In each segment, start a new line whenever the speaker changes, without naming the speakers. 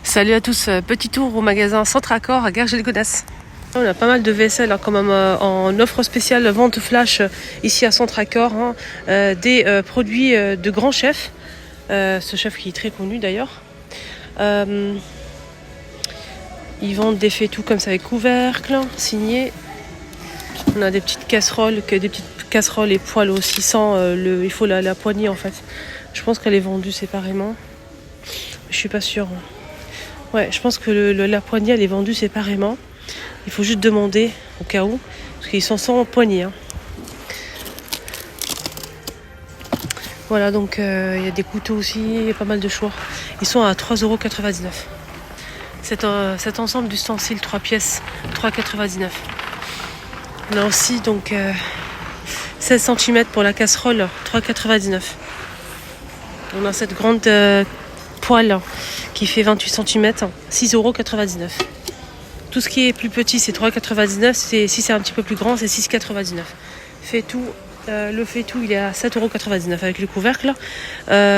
Salut à tous, petit tour au magasin Centracor à Garges-lès-Gonesse. On a pas mal de vaisselle quand même en offre spéciale vente flash ici à Centracor, des produits de grands chefs, ce chef qui est très connu d'ailleurs. Ils vendent des fétous comme ça avec couvercle, signés. On a des petites casseroles et poêles aussi sans il faut la poignée en fait. Je pense qu'elle est vendue séparément. Je suis pas sûre. Ouais, je pense que la poignée elle est vendue séparément. Il faut juste demander au cas où, parce qu'ils sont sans poignée. Voilà, donc il y a des couteaux aussi, il y a pas mal de choix. Ils sont à 3,99 €. Cet ensemble d'ustensiles 3 pièces, 3,99 €. On a aussi donc 16 cm pour la casserole, 3,99 €. On a cette grande poêle qui fait 28 cm, 6,99 €. Tout ce qui est plus petit, c'est 3,99 €. Si c'est un petit peu plus grand, c'est 6,99 €. Le fétou, il est à 7,99 € avec le couvercle.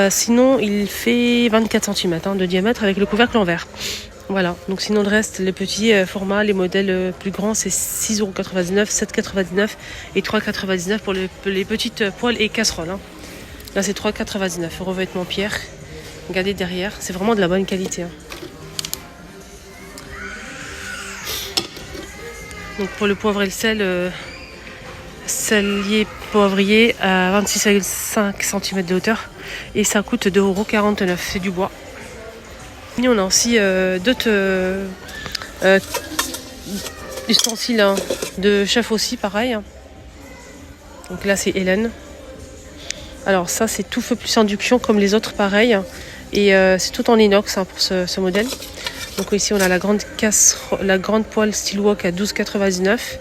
Sinon, il fait 24 cm de diamètre avec le couvercle en verre. Voilà, donc sinon le reste, les petits formats, les modèles plus grands, c'est 6,99 €, 7,99 € et 3,99 € pour les petites poêles et casseroles. Là, c'est 3,99 €, revêtement pierre. Regardez derrière, c'est vraiment de la bonne qualité. Donc pour le poivre et le sel, salier poivrier à 26,5 cm de hauteur et ça coûte 2,49 €, c'est du bois. Et on a aussi d'autres ustensiles de chef aussi, pareil. Donc là c'est Hélène. Alors ça c'est tout feu plus induction comme les autres, pareil. Et c'est tout en inox pour ce modèle. Donc ici on a la grande poêle steel wok à 12,99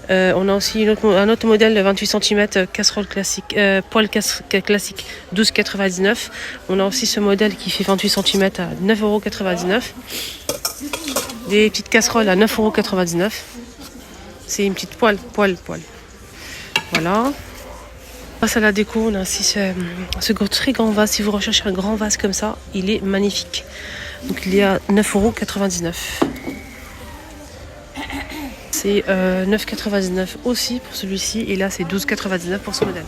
€. On a aussi un autre modèle de 28 cm casserole classique, poêle classique 12,99 €. On a aussi ce modèle qui fait 28 cm à 9,99 €. Des petites casseroles à 9,99 €. C'est une petite poêle. Voilà. Grâce à la déco, on a aussi ce très grand vase. Si vous recherchez un grand vase comme ça, il est magnifique. Donc il est à 9,99 €. C'est 9,99 € aussi pour celui-ci. Et là, c'est 12,99 € pour ce modèle.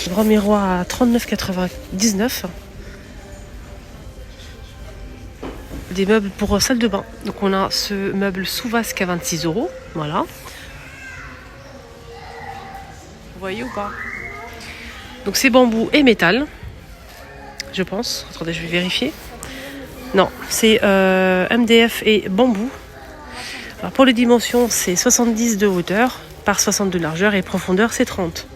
Grand miroir à 39,99 €. Des meubles pour salle de bain. Donc on a ce meuble sous vasque à 26 €. Voilà. Vous voyez ou pas? Donc c'est bambou et métal. Je pense. Attendez, je vais vérifier. Non, c'est MDF et bambou. Alors pour les dimensions, c'est 70 de hauteur par 60 de largeur et profondeur, c'est 30.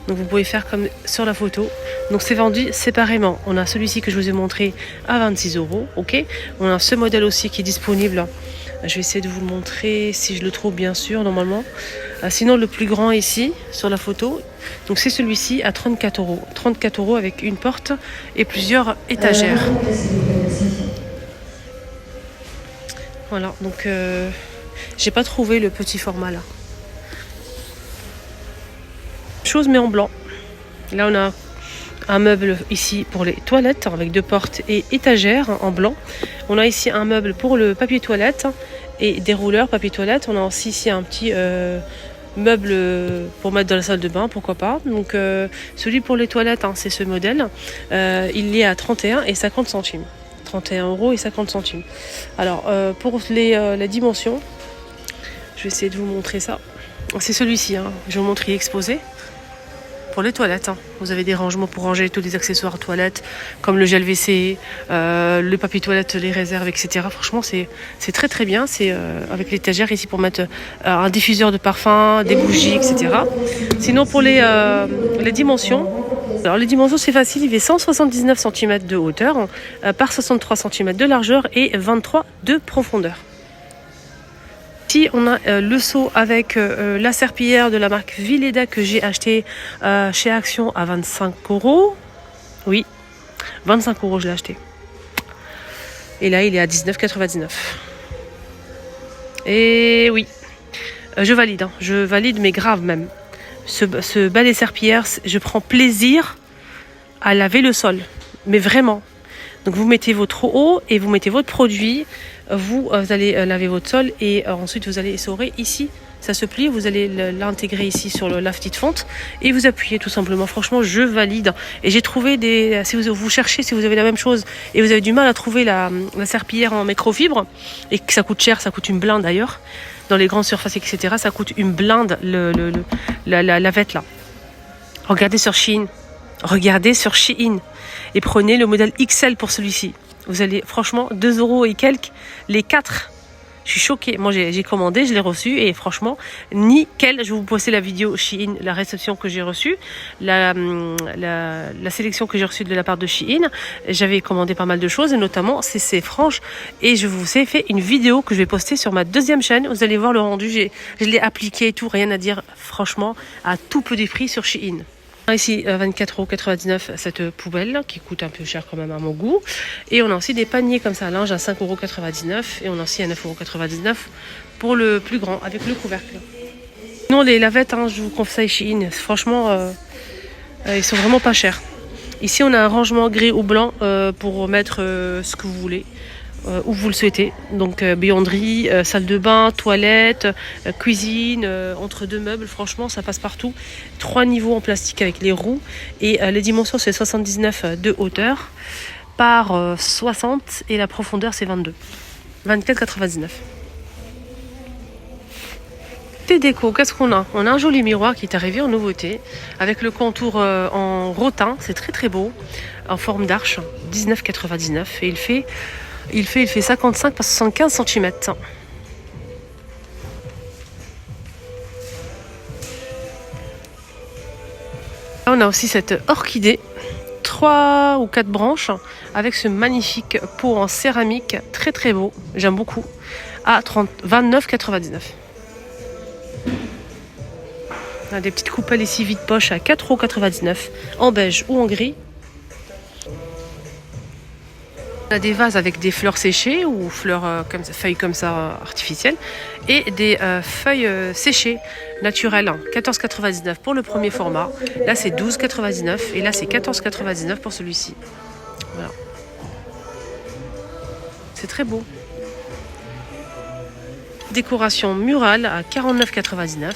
Donc vous pouvez faire comme sur la photo. Donc c'est vendu séparément. On a celui-ci que je vous ai montré à 26 €. Ok. On a ce modèle aussi qui est disponible. Je vais essayer de vous le montrer si je le trouve, bien sûr, normalement. Sinon, le plus grand ici, sur la photo, donc c'est celui-ci à 34 €. 34 € avec une porte et plusieurs étagères. Voilà, donc j'ai pas trouvé le petit format là. Chose mais en blanc. Là, on a un meuble ici pour les toilettes avec 2 portes et étagères en blanc. On a ici un meuble pour le papier toilette et des rouleurs papier toilette. On a aussi ici un petit meuble pour mettre dans la salle de bain, pourquoi pas. Donc celui pour les toilettes, c'est ce modèle. Il est à 31 et 50 centimes. 31 € et 50 centimes. Alors pour la dimension, je vais essayer de vous montrer ça. C'est celui-ci, je vais vous montrer exposé. Pour les toilettes, vous avez des rangements pour ranger tous les accessoires toilettes, comme le gel WC, le papier toilette, les réserves, etc. Franchement, c'est très très bien. C'est avec l'étagère ici pour mettre un diffuseur de parfum, des bougies, etc. Sinon, pour les dimensions, alors les dimensions c'est facile, il fait 179 cm de hauteur par 63 cm de largeur et 23 de profondeur. Ici, on a le seau avec la serpillière de la marque Villeda que j'ai acheté chez Action à 25 €. Oui, 25 € je l'ai acheté. Et là, il est à 19,99 €. Et oui, je valide, mais grave même. Ce balai serpillière, je prends plaisir à laver le sol. Mais vraiment. Donc vous mettez votre eau et vous mettez votre produit. Vous allez laver votre sol et ensuite vous allez essorer ici. Ça se plie, vous allez l'intégrer ici sur la petite fonte et vous appuyez tout simplement. Franchement, je valide. Et j'ai trouvé des... Si vous cherchez, si vous avez la même chose et vous avez du mal à trouver la serpillière en microfibre et que ça coûte cher, ça coûte une blinde d'ailleurs, dans les grandes surfaces, etc., ça coûte une blinde la vête là. Regardez sur Shein. Regardez sur Shein et prenez le modèle XL pour celui-ci. Vous allez, franchement, 2 € et quelques, les 4. Je suis choquée. Moi, j'ai commandé, je l'ai reçu et franchement, nickel. Je vais vous poster la vidéo Shein, la réception que j'ai reçue, la sélection que j'ai reçue de la part de Shein. J'avais commandé pas mal de choses et notamment ces franges. Et je vous ai fait une vidéo que je vais poster sur ma deuxième chaîne. Vous allez voir le rendu. Je l'ai appliqué et tout, rien à dire. Franchement, à tout peu des prix sur Shein. Ici, 24,99 € cette poubelle qui coûte un peu cher quand même à mon goût. Et on a aussi des paniers comme ça à linge à 5,99 € et on a aussi à 9,99 € pour le plus grand avec le couvercle. Non, les lavettes, hein, je vous conseille Shein. Franchement, ils sont vraiment pas chers. Ici, on a un rangement gris ou blanc pour mettre ce que vous voulez. Où vous le souhaitez, donc buanderie, salle de bain, toilette, cuisine, entre deux meubles, franchement ça passe partout. 3 niveaux en plastique avec les roues et les dimensions c'est 79 de hauteur par 60 et la profondeur c'est 22. 24,99. Tes déco, qu'est-ce qu'on a? On a un joli miroir qui est arrivé en nouveauté avec le contour en rotin, c'est très très beau, en forme d'arche, 19,99 et il fait 55 par 75 cm. Là, on a aussi cette orchidée, 3 ou 4 branches, avec ce magnifique pot en céramique, très très beau, j'aime beaucoup, à 29,99 €. On a des petites coupelles ici vide poche à 4,99 € en beige ou en gris. On a des vases avec des fleurs séchées ou fleurs feuilles comme ça artificielles et des feuilles séchées naturelles. 14,99 € pour le premier format. Là c'est 12,99 € et là c'est 14,99 € pour celui-ci. Voilà. C'est très beau. Décoration murale à 49,99 €.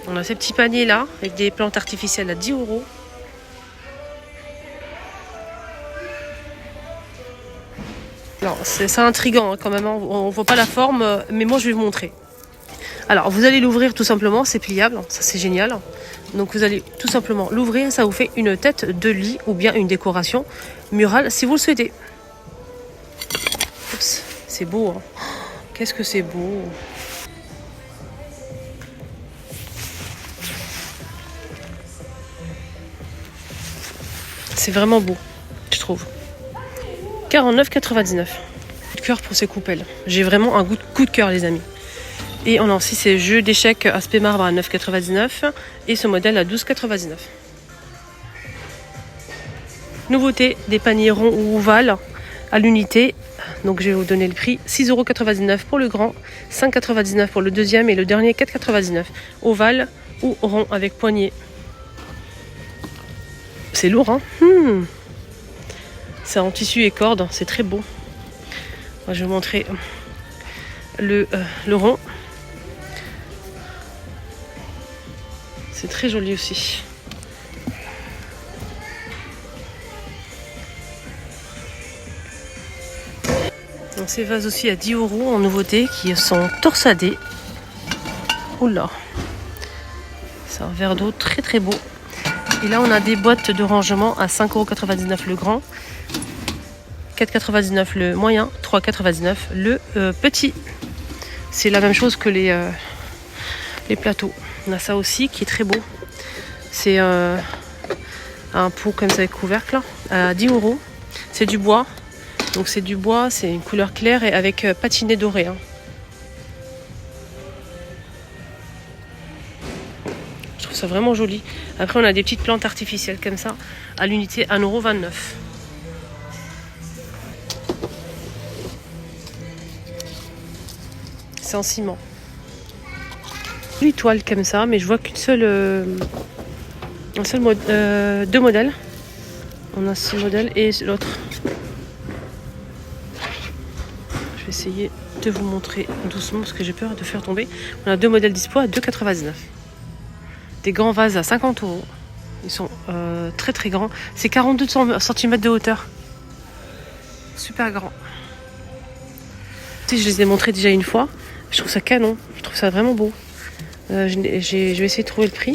On a ces petits paniers là avec des plantes artificielles à 10 €. C'est intriguant hein, quand même, on voit pas la forme, mais moi je vais vous montrer. Alors vous allez l'ouvrir tout simplement, c'est pliable, ça c'est génial. Donc vous allez tout simplement l'ouvrir, ça vous fait une tête de lit ou bien une décoration murale si vous le souhaitez. Oups, c'est beau, hein. Qu'est-ce que c'est beau. C'est vraiment beau, je trouve. 49,99 €. Coup de cœur pour ces coupelles. J'ai vraiment un coup de cœur, les amis. Et on a aussi ces jeux d'échecs aspect marbre à 9,99 € et ce modèle à 12,99 €. Nouveauté, des paniers ronds ou ovales à l'unité. Donc je vais vous donner le prix. 6,99 € pour le grand, 5,99 € pour le deuxième et le dernier 4,99 €. Ovale ou rond avec poignée. C'est lourd, hein. C'est en tissu et corde, c'est très beau. Moi, je vais vous montrer le rond. C'est très joli aussi. Donc, ces vases aussi à 10 € en nouveauté qui sont torsadés. Oula, c'est un verre d'eau très très beau. Et là on a des boîtes de rangement à 5,99 € le grand, 4,99 € le moyen, 3,99 € le petit. C'est la même chose que les plateaux. On a ça aussi qui est très beau. C'est un pot comme ça avec couvercle à 10 €. C'est du bois. Donc c'est du bois, c'est une couleur claire et avec patiné doré. Hein. Je trouve ça vraiment joli. Après on a des petites plantes artificielles comme ça à l'unité 1,29 €. C'est en ciment. Une toile comme ça, mais je vois qu'une seule, deux modèles. On a ce modèle et l'autre. Je vais essayer de vous montrer doucement parce que j'ai peur de faire tomber. On a deux modèles dispo à 2,99 €. Des grands vases à 50 €. Ils sont très très grands. C'est 42 cm de hauteur. Super grand. Je les ai montrés déjà une fois. Je trouve ça canon. Je trouve ça vraiment beau. Je vais essayer de trouver le prix.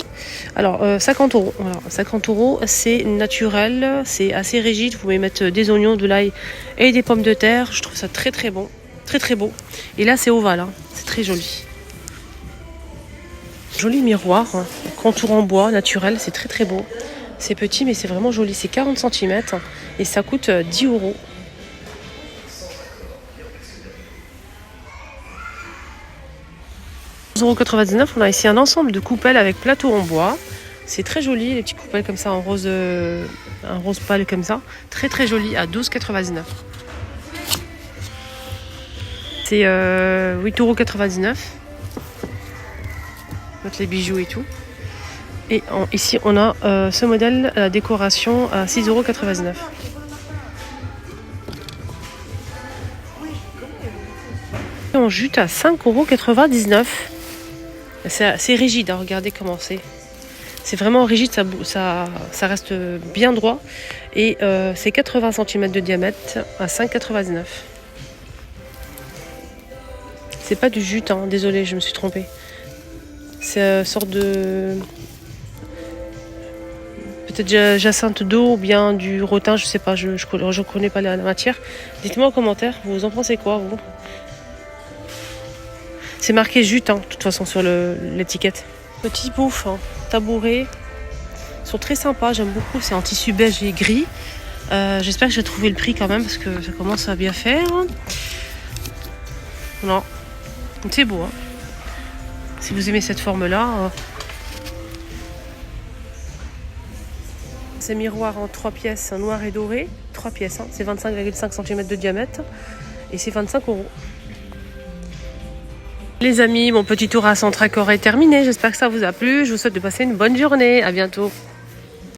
Alors 50 €. Voilà, 50 €, c'est naturel, c'est assez rigide. Vous pouvez mettre des oignons, de l'ail et des pommes de terre. Je trouve ça très très bon, très très beau. Et là c'est ovale, hein. C'est très joli. Joli miroir, hein. Contour en bois naturel, c'est très très beau. C'est petit mais c'est vraiment joli. C'est 40 cm et ça coûte 10 €. €99, on a ici un ensemble de coupelles avec plateau en bois. C'est très joli, les petites coupelles comme ça en rose, un rose pâle comme ça. Très très joli à 12,99 €. C'est 8,99 €. Mettre les bijoux et tout. Et ici on a ce modèle, la décoration à 6,99 €. Et en jute à 5,99 €. C'est assez rigide, hein, regardez comment c'est. C'est vraiment rigide, ça reste bien droit. Et c'est 80 cm de diamètre à 5,99 €. C'est pas du jute, hein, désolé, je me suis trompée. C'est une sorte de... peut-être jacinthe d'eau ou bien du rotin, je sais pas, je connais pas la matière. Dites-moi en commentaire, vous en pensez quoi, vous? C'est marqué jute, hein, de toute façon, sur l'étiquette. Petit bouffe, hein, tabouret. Ils sont très sympas, j'aime beaucoup. C'est en tissu beige et gris. J'espère que j'ai trouvé le prix quand même, parce que ça commence à bien faire. Non, c'est beau, hein. Si vous aimez cette forme-là. Ces miroirs en 3 pièces, noir et doré. 3 pièces, hein. C'est 25,5 cm de diamètre. Et c'est 25 €. Les amis, mon petit tour à Centracor est terminé. J'espère que ça vous a plu. Je vous souhaite de passer une bonne journée. À bientôt.